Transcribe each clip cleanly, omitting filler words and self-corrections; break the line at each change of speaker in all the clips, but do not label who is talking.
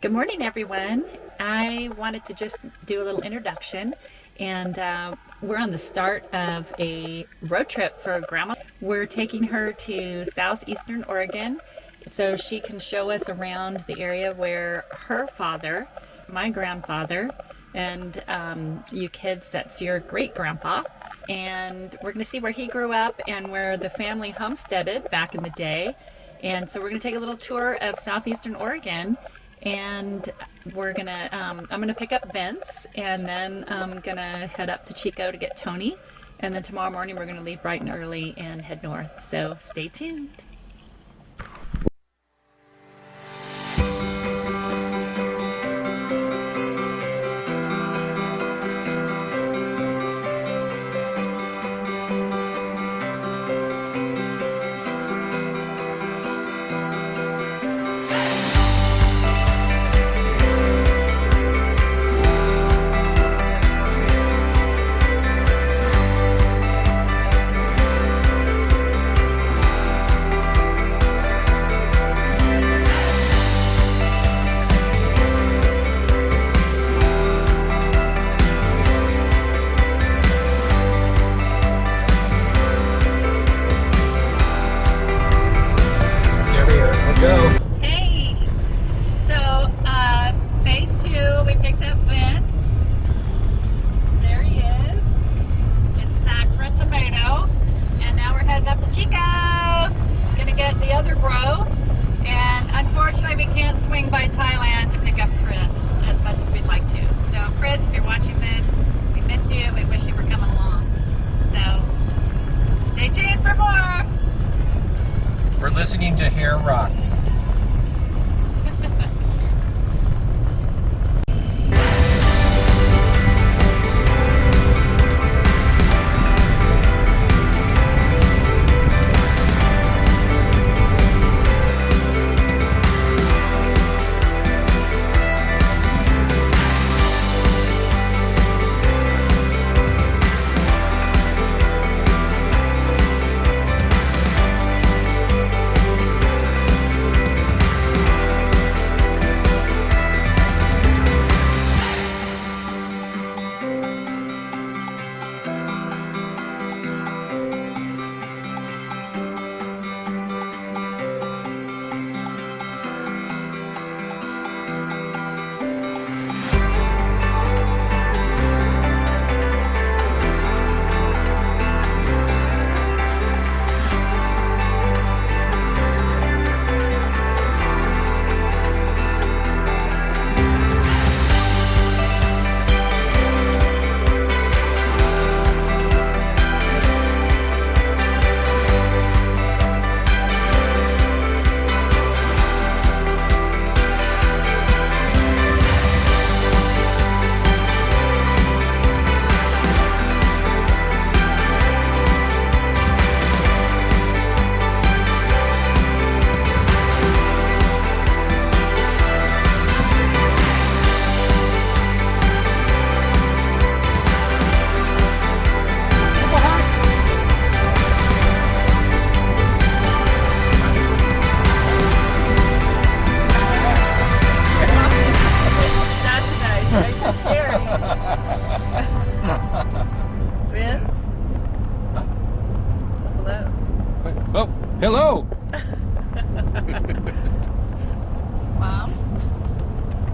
Good morning, everyone. I wanted to just do a little introduction, and we're on the start of a road trip for Grandma. We're taking her to southeastern Oregon so she can show us around the area where her father, my grandfather, and you kids, that's your great grandpa. And we're going to see where he grew up and where the family homesteaded back in the day. And so we're going to take a little tour of southeastern Oregon. And we're gonna, I'm gonna pick up Vince, and then I'm gonna head up to Chico to get Tony, and then tomorrow morning we're gonna leave bright and early and head north. So stay tuned.
Listening to Hair Rock. Hello!
Mom?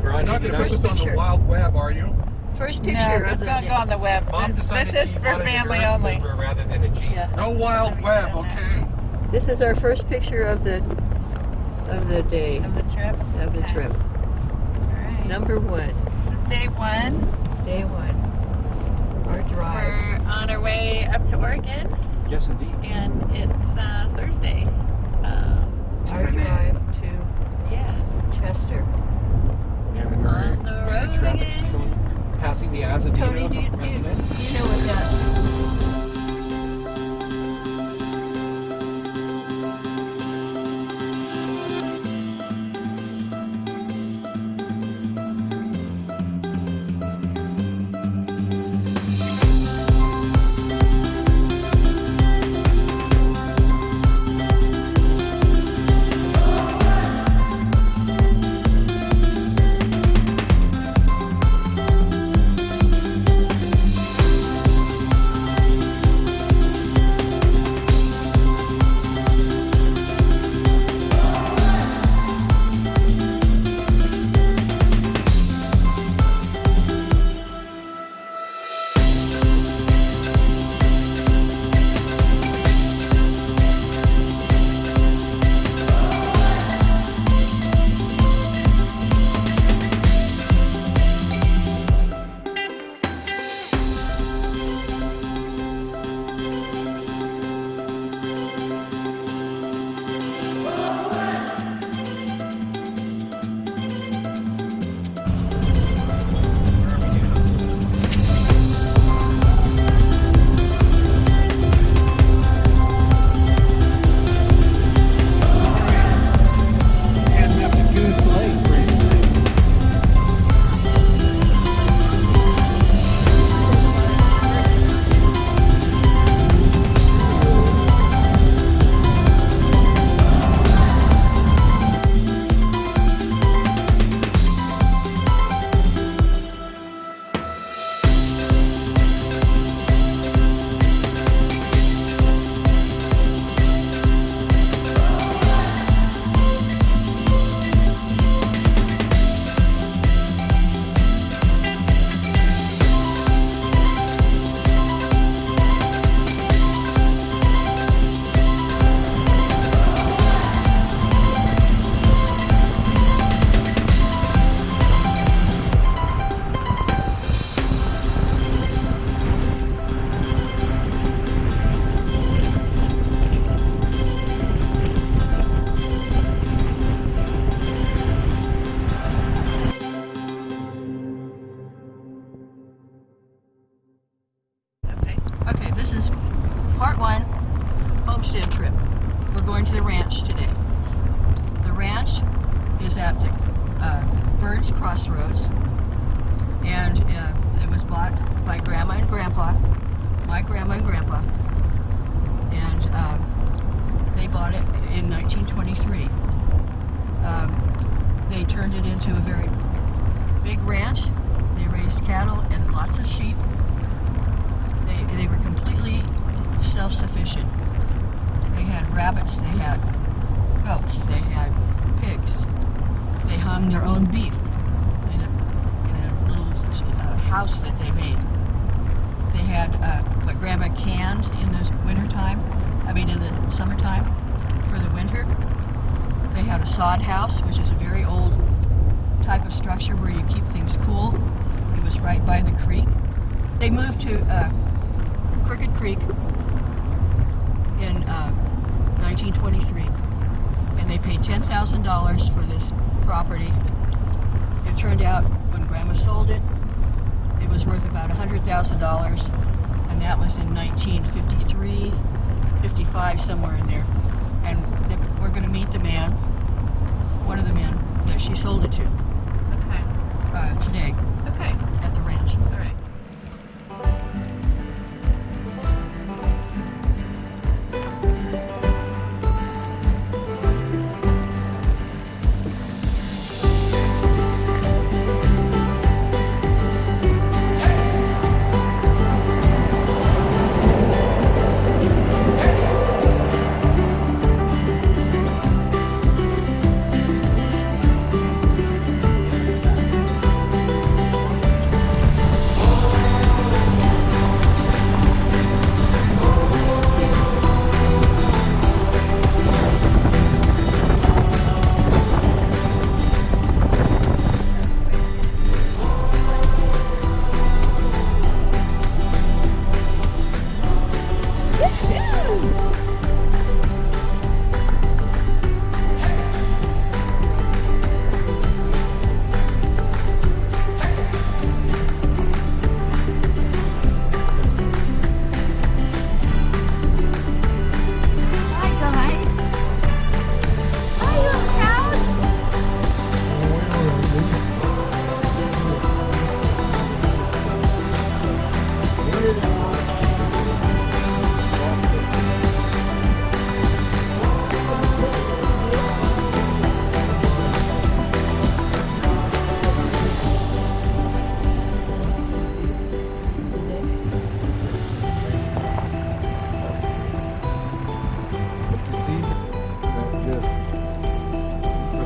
You're not going to put this on the wild web, are you?
First picture. No, it's going to go on the web.
Mom
this is for family only.
Rather than a Jeep.
Yeah.
No wild web, okay?
This is our first picture of the day.
Of the trip?
Of the trip.
All right.
Number one.
This is day one.
Day one. Our drive.
We're on our way up to Oregon.
Yes, indeed.
And it's Thursday.
Our drive to Chester.
On the road again.
Passing the Azadino
Tony, do you know what that? at Burns Crossroads, and it was bought by Grandma and Grandpa, my Grandma and Grandpa, and they bought it in 1923. They turned it into a very big ranch. They raised cattle and lots of sheep. They were completely self-sufficient. They had rabbits, they had goats, they had pigs. They hung their own beef in a little house that they made. They had what Grandma canned in the wintertime, in the summertime for the winter. They had a sod house, which is a very old type of structure where you keep things cool. It was right by the creek. They moved to Crooked Creek in 1923, and they paid $10,000 for this property. It turned out when Grandma sold it, it was worth about $100,000, and that was in 1953, 55, somewhere in there. And we're going to meet the man, one of the men that she sold it to.
Okay.
Today.
Okay.
At the ranch.
All right.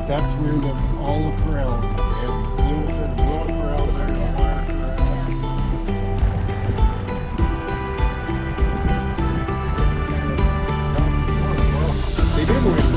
That's where all the corrals and little corrals there. They did win.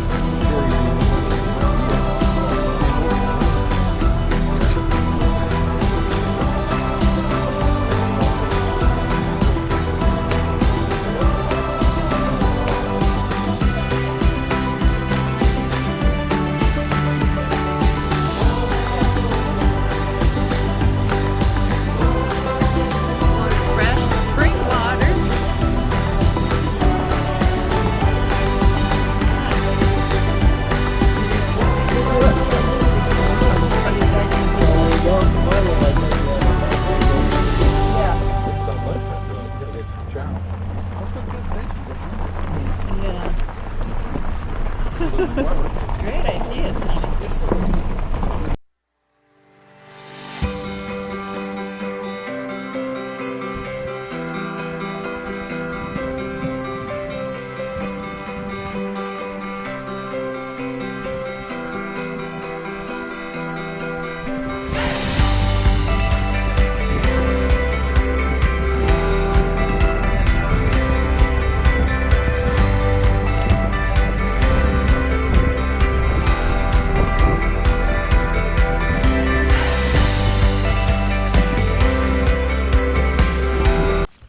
Great idea, Tom.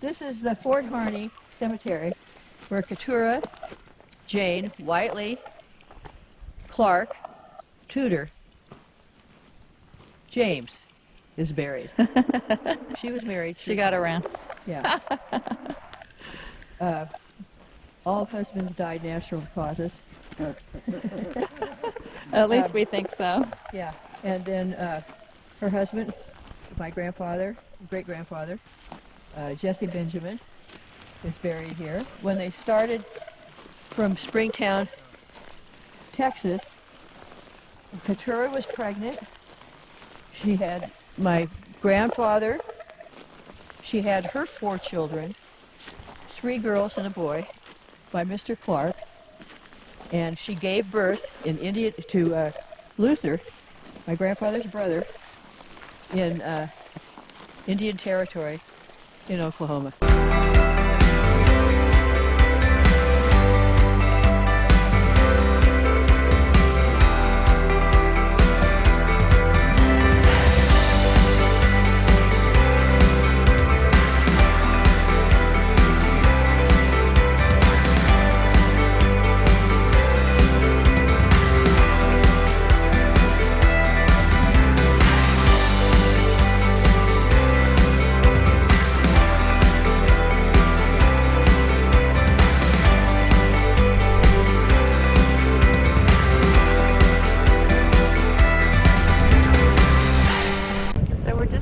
This is the Fort Harney Cemetery, where Keturah, Jane, Whiteley, Clark, Tudor, James is buried. She was married.
She got around.
Yeah. All husbands died natural causes.
At least we think so.
Yeah, and then her husband, my grandfather, great-grandfather, Jesse Benjamin, is buried here. When they started from Springtown, Texas, Keturah was pregnant. She had my grandfather. She had her 4 children, 3 girls and a boy, by Mr. Clark. And she gave birth in India to Luther, my grandfather's brother, in Indian Territory in Oklahoma.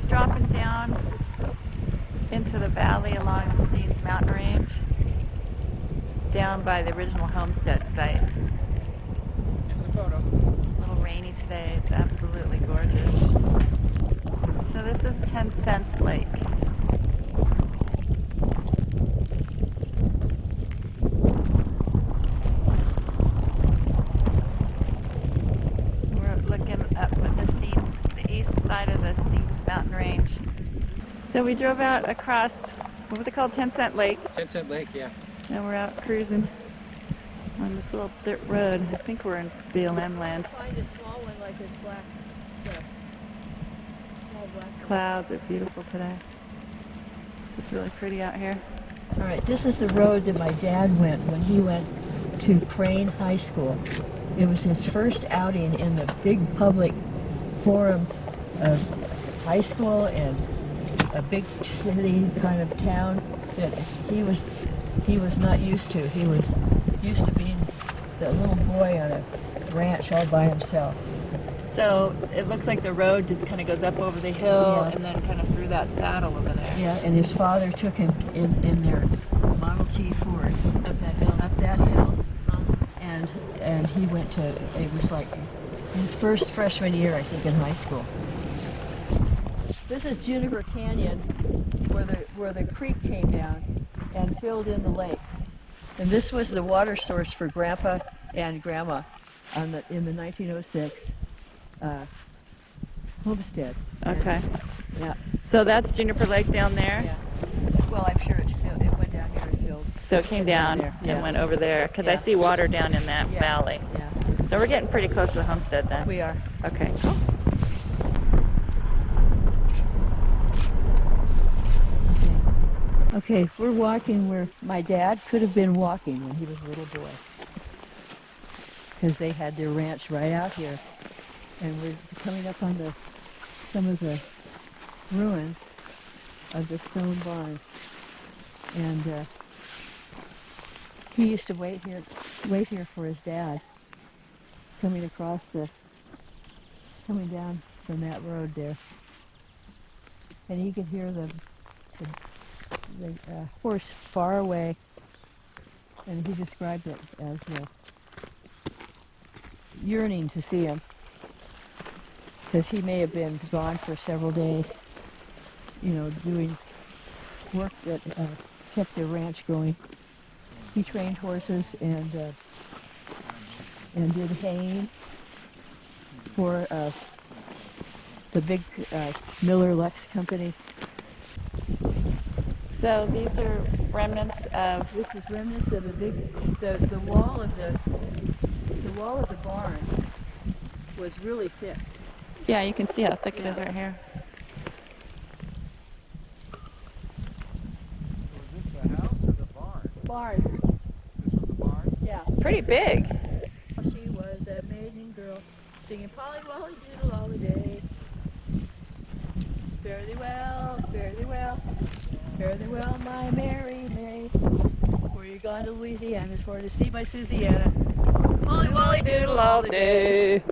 Dropping down into the valley along the Steens Mountain range, down by the original Homestead site.
In the photo.
It's a little rainy today. It's absolutely gorgeous. So this is 10 Cent Lake. We're looking up at the east side of the Steens Mountain range. So we drove out across, what was it called, 10 Cent Lake?
10 Cent Lake, yeah.
And we're out cruising on this little dirt road. I think we're in BLM land.
Find a small one like this black stuff. Small black.
Clouds are beautiful today. It's really pretty out here.
All right, this is the road that my dad went when he went to Crane High School. It was his first outing in the big public forum of high school and a big city kind of town that he was not used to. He was used to being the little boy on a ranch all by himself.
So it looks like the road just kind of goes up over the hill
Yeah.
and then kind of through that saddle over there.
Yeah, and his father took him in their Model T Ford
Up that hill.
up that hill,
Awesome.
and he went to, it was like his first freshman year, I think, in high school. This is Juniper Canyon, where the creek came down and filled in the lake. And this was the water source for Grandpa and Grandma in the 1906 Homestead.
Okay.
Yeah.
So that's Juniper Lake down there.
Yeah. Well, I'm sure it went down here and filled.
So it came down
there, yeah.
and went over there because I
Yeah.
see water down in that
Yeah.
valley.
Yeah.
So we're getting pretty close to the homestead then.
We are.
Okay, cool.
Okay, we're walking where my dad could have been walking when he was a little boy. Because they had their ranch right out here. And we're coming up on some of the ruins of the stone barn. And he used to wait here for his dad coming down from that road there. And he could hear the horse far away, and he described it as yearning to see him, because he may have been gone for several days, doing work that kept their ranch going. He trained horses and did haying for the big Miller Lex company.
So these are remnants of.
This is remnants of a big. The wall of the barn was really thick.
Yeah, you can see how thick it is right here.
Was this the house or the barn?
Barn.
This was the barn?
Yeah.
Pretty big.
She was a maiden girl, singing Polly Wolly Doodle all the day. Fare thee well, fare thee well, fare thee well, my Mary May. Where you gone to Louisiana for to see my Susiana? Holy Wally Doodle all the day.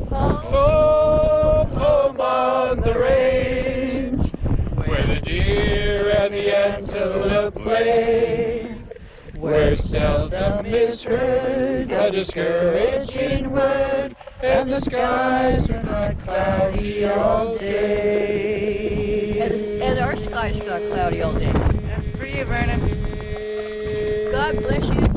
Home, home on the range, where the deer and the antelope play, where seldom is heard a discouraging word, and the skies are not cloudy all day.
And our skies are not cloudy all day.
That's for you, Vernon.
God bless you,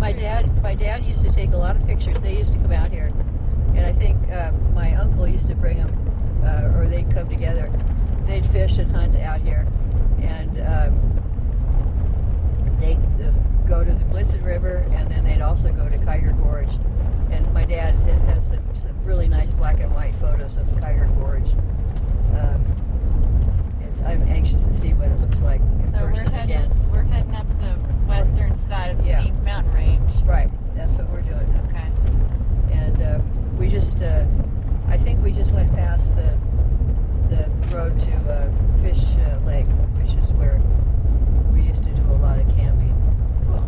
Dad. My dad used to take a lot of pictures. They used to come out here, and I think my uncle used to bring them, or they'd come together. They'd fish and hunt out here, and they'd go to the Blitzen River, and then they'd also go to Kiger Gorge. And my dad has some really nice black and white photos of Kiger Gorge. I'm anxious to see what it looks like in person again.
We're heading up the western side of the Steens Mountain.
I think we just went past the road to Fish Lake, which is where we used to do a lot of camping.
Cool.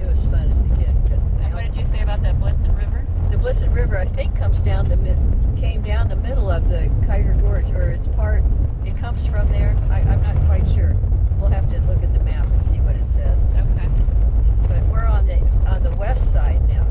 It was fun as a kid.
And what did you say about the Blitzen River?
The Blitzen River, I think, came down the middle of the Kiger Gorge, or it's part. It comes from there. I'm not quite sure. We'll have to look at the map and see what it says.
Okay.
But we're on the west side now.